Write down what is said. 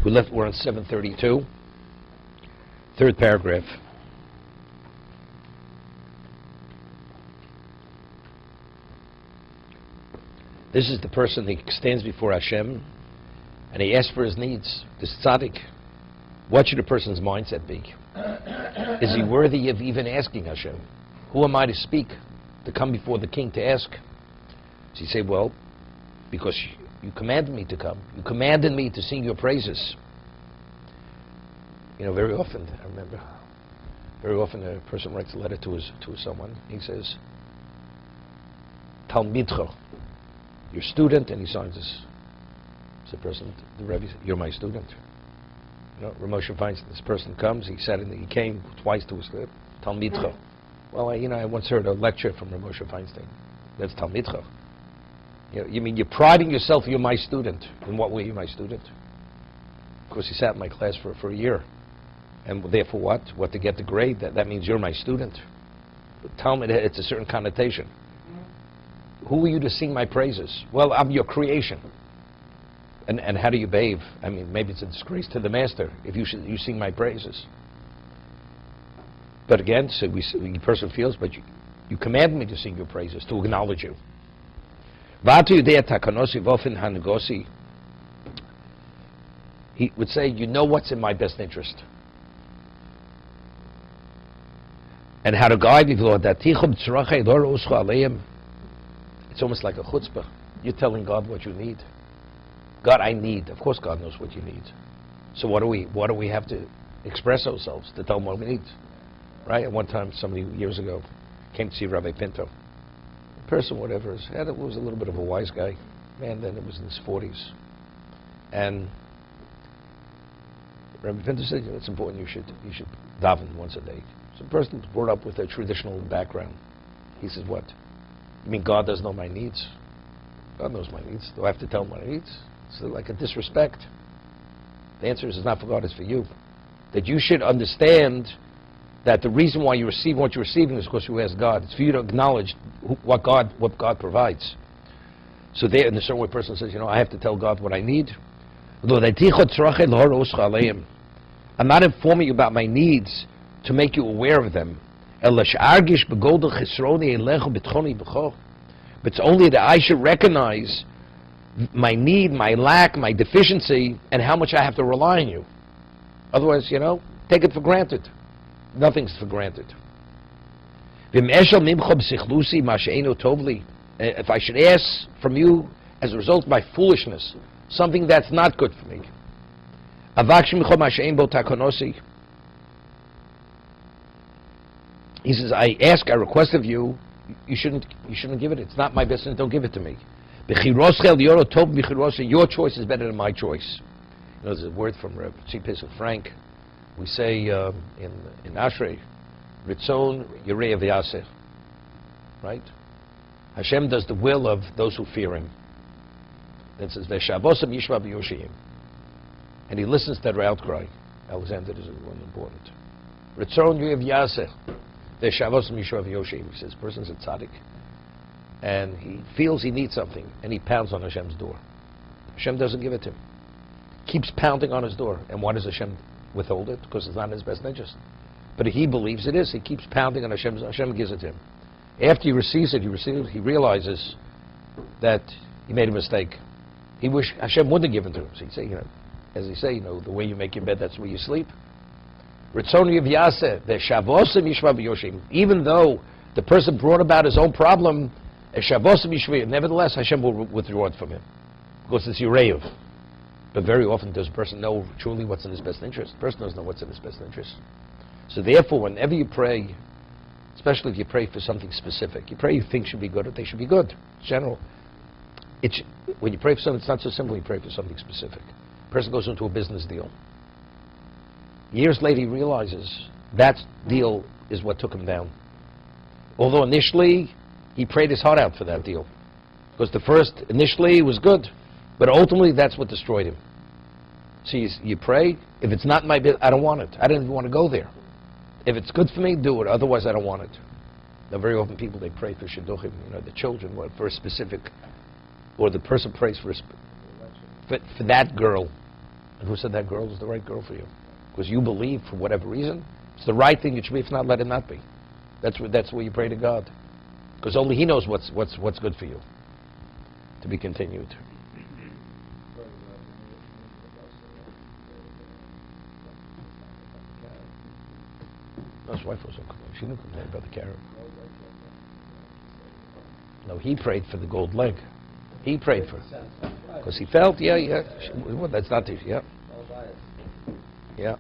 We're on 732, third paragraph. This is the person that stands before Hashem and he asks for his needs. This tzaddik. What should a person's mindset be? Is he worthy of even asking Hashem? Who am I to speak, to come before the king to ask? So you say, well, because you commanded me to come. You commanded me to sing your praises. You know, very often, I remember, very often a person writes a letter to someone. He says, Talmidcha, your student, and he signs this. It's the person, the Rebbe, you're my student. You know, Ramosha finds this person comes, he came twice to his Talmidcha. Well, I once heard a lecture from Ramosha Feinstein. That's Talmidcha. You mean you're priding yourself, you're my student. In what way are you my student? Of course, he sat in my class for a year. And therefore what? What, to get the grade? That means you're my student. Talmud, it's a certain connotation. Who are you to sing my praises? Well, I'm your creation. And how do you behave? I mean, maybe it's a disgrace to the master if you sing my praises. But again, so the person feels, but you command me to sing your praises, to acknowledge you. He would say, you know what's in my best interest. And how to guide me, it's almost like a chutzpah. You're telling God what you need. God, I need. Of course God knows what you need. So what do we have to express ourselves to tell him what we need? Right? At one time, somebody years ago came to see Rabbi Pinto. A person, whatever, was a little bit of a wise guy. Man, then it was in his 40s. And Rabbi Pinto said, it's important, you should daven once a day. So the person was brought up with a traditional background. He says, what? You mean God doesn't know my needs? God knows my needs. Do I have to tell him my needs? It's like a disrespect. The answer is, it's not for God, it's for you. That you should understand that the reason why you receive what you're receiving is because you ask God. It's for you to acknowledge what God provides. So there, in a certain way, a person says, I have to tell God what I need. I'm not informing you about my needs to make you aware of them. But it's only that I should recognize my need, my lack, my deficiency, and how much I have to rely on you. Otherwise, take it for granted. Nothing's for granted. If I should ask from you, as a result of my foolishness, something that's not good for me, he says, I request of you, you shouldn't give it. It's not my business, don't give it to me. Your choice is better than my choice. There's a word from Reb Tzipis Frank. We say in Ashrei, Ritzon Yirei V'Yaseh. Right? Hashem does the will of those who fear him. It says, V'shavosam Yishma B'Yoshiyim. And he listens to their outcry. Alexander is one important. Ritzon Yirei V'Yaseh. V'shavosam Yishma B'Yoshiyim. He says, person's a tzaddik. And he feels he needs something, and he pounds on Hashem's door. Hashem doesn't give it to him. Keeps pounding on his door. And why does Hashem withhold it? Because it's not in his best interest. But he believes it is. He keeps pounding on Hashem. Hashem gives it to him. After he receives it, he realizes that he made a mistake. He wished Hashem wouldn't have given to him. So he'd say, as they say, the way you make your bed, that's where you sleep. Even though the person brought about his own problem, nevertheless, Hashem will withdraw it from him. Because it's Yureyev. But very often does a person know truly what's in his best interest? The person doesn't know what's in his best interest. So therefore, whenever you pray, especially if you pray for something specific, you pray you think should be good, or they should be good. It's general. When you pray for something, it's not so simple. You pray for something specific. A person goes into a business deal. Years later, he realizes that deal is what took him down. Although initially, he prayed his heart out for that deal. Because the first, initially, was good. But ultimately, that's what destroyed him. So you pray, if it's not my business, I don't want it. I don't even want to go there. If it's good for me, do it. Otherwise, I don't want it. Now, very often people, they pray for shidduchim, the children, for a specific, or the person prays for that girl. And who said that girl is the right girl for you? Because you believe, for whatever reason, it's the right thing it should be. If not, let it not be. That's where you pray to God. Because only He knows what's good for you. To be continued. No, his wife wasn't complaining. She didn't complain about the carrot. No, he prayed for the gold leg. He prayed for it. Because he felt, well, that's not the, yeah.